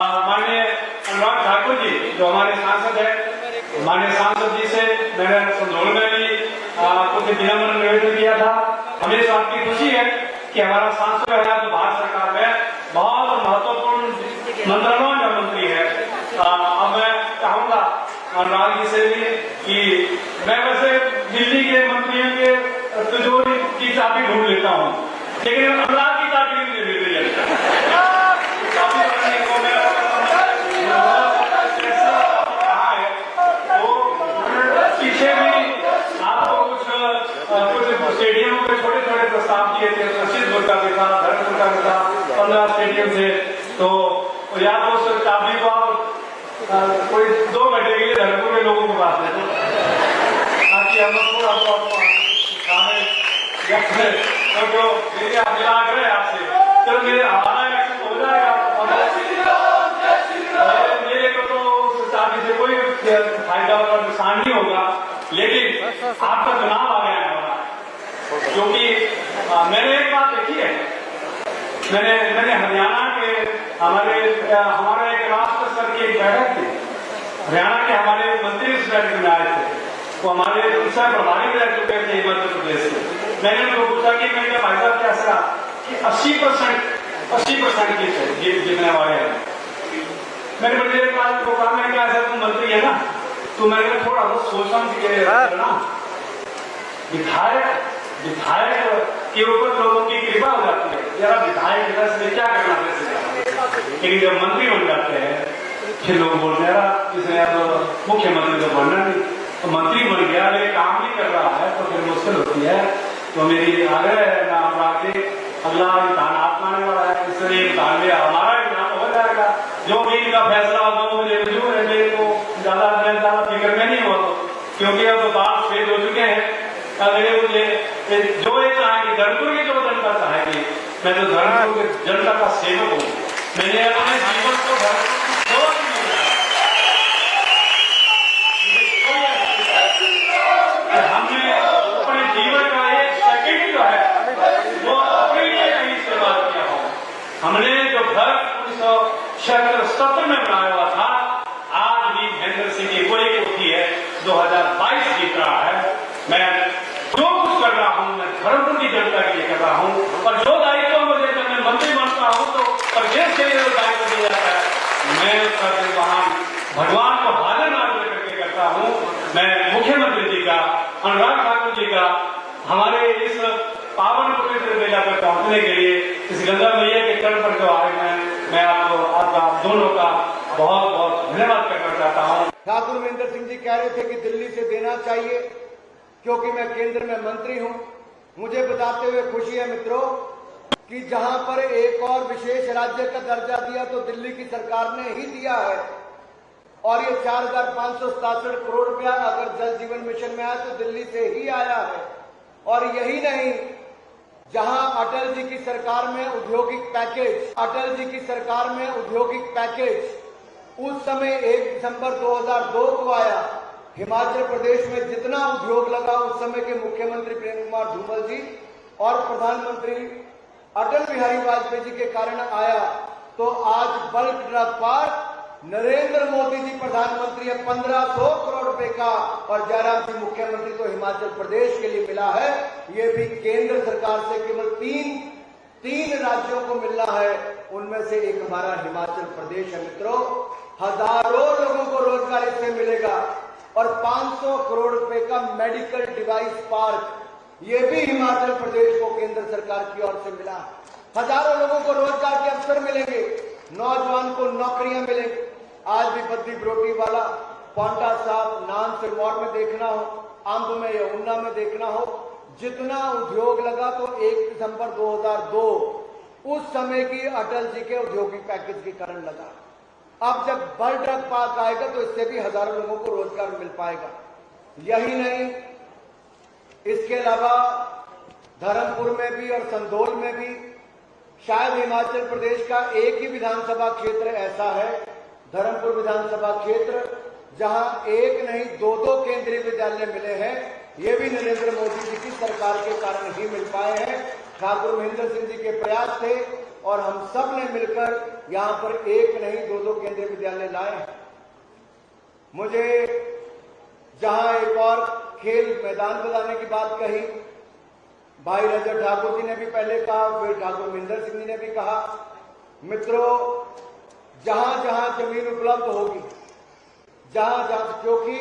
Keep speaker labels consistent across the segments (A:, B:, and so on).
A: माननीय अनुराग ठाकुर जी जो हमारे सांसद है, माननीय सांसद जी से मैंने संदोल में भी कुछ विनम्र निवेदन किया था। हमें इस बात की खुशी है कि हमारा सांसद है तो भारत सरकार में बहुत महत्वपूर्ण मंत्रालयों में मंत्री है। अब मैं चाहूंगा अनुराग जी से भी कि मैं वैसे दिल्ली के मंत्रियों के तिजोरी की चाबी ढूंढ लेता हूँ, लेकिन अनुराग की चाबी नहीं मिल रही है। पीछे भी आपको कुछ स्टेडियम के छोटे छोटे प्रस्ताव दिए थे, रशीदपुर का भी था, धर्मपुर का भी था, 15 स्टेडियम थे। तो या तो उस चाबी को आप कोई 2 घंटे के लिए धर्मपुर के लोगों को पास देते ताकि हम थोड़ा जो मेरे आग्रह है आपसे, चलो मेरे हमारा इलेक्शन हो जाएगा, मेरे को तो उस चाबी से कोई फायदा और नुकसान नहीं होगा, लेकिन आपका चुनाव आ गया है हमारा। क्योंकि मैंने एक बात देखी है, मैंने हरियाणा के हमारे एक राष्ट्र स्तर की एक बैठक थी, हरियाणा के हमारे मंत्री उस बैठक में आए थे, वो हमारे विषय प्रभारी रह चुके थे मध्य प्रदेश से। मैंने उनको पूछा कि मैं क्या भाई साहब कैसा कि 80% जीतने वाले हैं। मैंने बड़े बात को कहा, मैंने कहा ऐसा तुम मंत्री है ना, तो मैंने थोड़ा बहुत सोच समझ के करना, विधायक के ऊपर लोगों की कृपा हो जाती है, यार विधायक से क्या करना है, लेकिन जब मंत्री बन जाते हैं फिर लोग बोलते हैं इसने अब मुख्यमंत्री तो बनना नहीं, तो मंत्री बन गया लेकिन काम नहीं कर रहा है तो फिर मुश्किल होती है। तो मेरी आग्रह है ना आगे अगला इम्तिहान आप आने वाला है, इसलिए इम्तिहान में हमारा इम्तिहान हो जाएगा। जो भी इनका फैसला होगा मुझे मंजूर है, मेरे को ज्यादा फिक्र में नहीं होगा, क्योंकि अब तो बात फेल हो चुके हैं। अगर मुझे जो ये चाहेंगे धर्मपुर की जो जनता चाहेगी, मैं तो धर्मपुर की जनता का सेवक हूँ। मैंने अपने जीवन को धर्मपुर हमने अपने जीवन का एक सेकंड जो है वो अपने लिए नहीं इस्तेमाल किया हो। हमने जो घर 1977 में बनाया हुआ था, आज भी महेंद्र सिंह की वही कोठी है, 2022 जीत रहा है। मैं जो कुछ कर रहा हूँ मैं धर्मपुर की जनता के लिए कर रहा हूँ, और जो दायित्व मुझे जब मैं मंत्री बनता हूँ तो प्रदेश के लिए जो दायित्व दिया जाता है मैं उसका निर्वहन भगवान को हाजिर नाजिर करके करता हूँ। मैं मुख्यमंत्री जी का, अनुराग ठाकुर जी का, हमारे इस पावन पवित्र मेला पर पहुंचने के लिए इस गंगा मैया के चरण पर जो आए हैं, मैं आप दोनों का बहुत बहुत धन्यवाद करना चाहता हूँ।
B: ठाकुर महेंद्र सिंह जी कह रहे थे कि दिल्ली से देना चाहिए क्योंकि मैं केंद्र में मंत्री हूँ। मुझे बताते हुए खुशी है मित्रों कि जहां पर एक और विशेष राज्य का दर्जा दिया तो दिल्ली की सरकार ने ही दिया है, और ये 4,567 करोड़ रुपया अगर जल जीवन मिशन में आया तो दिल्ली से ही आया है। और यही नहीं, जहां अटल जी की सरकार में औद्योगिक पैकेज उस समय 1 दिसंबर 2002 को आया। हिमाचल प्रदेश में जितना उद्योग लगा उस समय के मुख्यमंत्री प्रेम कुमार धूमल जी और प्रधानमंत्री अटल बिहारी वाजपेयी जी के कारण आया। तो आज bulk drug park Narendra Modi ji प्रधानमंत्री है, 1500 करोड़ रुपए का, और जयराम सिंह मुख्यमंत्री तो हिमाचल प्रदेश के लिए मिला है। ये भी केंद्र सरकार से केवल तीन राज्यों को मिलना है, उनमें से एक हमारा हिमाचल प्रदेश है। मित्रों, हजारों लोगों को रोजगार इससे मिलेगा, और 500 करोड़ रुपए का मेडिकल डिवाइस पार्क ये भी हिमाचल प्रदेश को केंद्र सरकार की ओर से मिला। हजारों लोगों को रोजगार के अवसर मिलेंगे, नौजवान को नौकरियां मिलेंगी। आज भी बद्दी ब्रोटी वाला, पांटा साहब, नान सिरमौर में देखना हो, आंब में या ऊना में देखना हो, जितना उद्योग लगा तो 1 दिसंबर 2002 उस समय की अटल जी के औद्योगिक पैकेज के कारण लगा। अब जब बल्क ड्रग पार्क आएगा तो इससे भी हजारों लोगों को रोजगार मिल पाएगा। यही नहीं, इसके अलावा धर्मपुर में भी और संदोल में भी शायद हिमाचल प्रदेश का एक ही विधानसभा क्षेत्र ऐसा है, धर्मपुर विधानसभा क्षेत्र, जहां एक नहीं 2 केंद्रीय विद्यालय मिले हैं। ये भी नरेंद्र मोदी जी की सरकार के कारण ही मिल पाए हैं। ठाकुर महेंद्र सिंह जी के प्रयास थे, और हम सब ने मिलकर यहां पर एक नहीं 2-2 केंद्रीय विद्यालय लाए हैं। मुझे जहां एक और खेल मैदान बनाने की बात कही, भाई रजत ठाकुर जी ने भी पहले कहा, फिर ठाकुर महेंद्र सिंह जी ने भी कहा। मित्रों, जहां जहां जमीन उपलब्ध होगी, जहां जहां, क्योंकि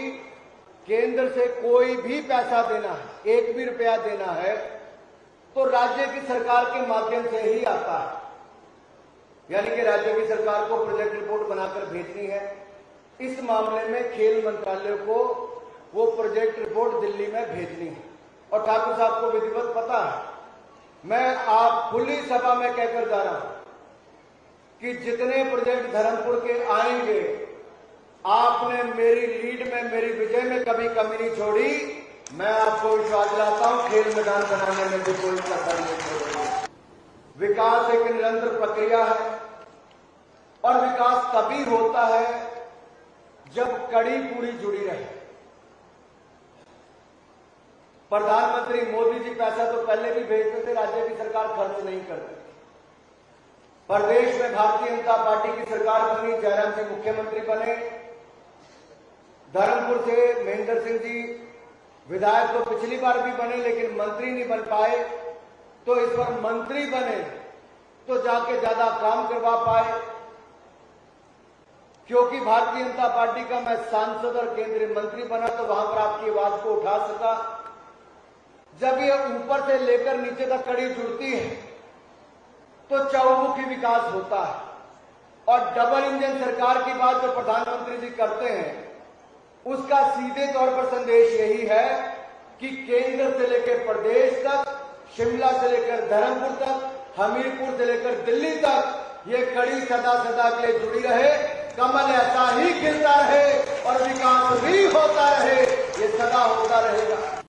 B: केंद्र से कोई भी पैसा देना है, 1 भी रुपया देना है, तो राज्य की सरकार के माध्यम से ही आता है। यानी कि राज्य की सरकार को प्रोजेक्ट रिपोर्ट बनाकर भेजनी है। इस मामले में खेल मंत्रालय को वो प्रोजेक्ट रिपोर्ट दिल्ली में भेजनी है। और ठाकुर साहब को विधिवत पता है, मैं आप खुली सभा में कहकर जा रहा हूं कि जितने प्रोजेक्ट धर्मपुर के आएंगे, आपने मेरी लीड में, मेरी विजय में कभी कमी नहीं छोड़ी। मैं आपको विश्वास दिलाता हूं, खेल मैदान बनाने में भी कोई कसर नहीं छोड़ेगी। विकास एक निरंतर प्रक्रिया है और विकास तभी होता है जब कड़ी पूरी जुड़ी रहे। प्रधानमंत्री मोदी जी पैसा तो पहले भी भेजते थे, राज्य की सरकार खर्च नहीं करती। प्रदेश में भारतीय जनता पार्टी की सरकार बनी, जयराम सिंह मुख्यमंत्री बने, धर्मपुर से महेंद्र सिंह जी विधायक तो पिछली बार भी बने लेकिन मंत्री नहीं बन पाए, तो इस बार मंत्री बने तो जाके ज्यादा काम करवा पाए। क्योंकि भारतीय जनता पार्टी का मैं सांसद और केंद्रीय मंत्री बना तो वहां पर आपकी आवाज को उठा सका। जब ये ऊपर से लेकर नीचे तक कड़ी जुड़ती है तो चौमुखी विकास होता है। और डबल इंजन सरकार की बात जो प्रधानमंत्री जी करते हैं, उसका सीधे तौर पर संदेश यही है कि केंद्र से लेकर प्रदेश तक, शिमला से लेकर धर्मपुर तक, हमीरपुर से लेकर दिल्ली तक ये कड़ी सदा सदा के लिए जुड़ी रहे। कमल ऐसा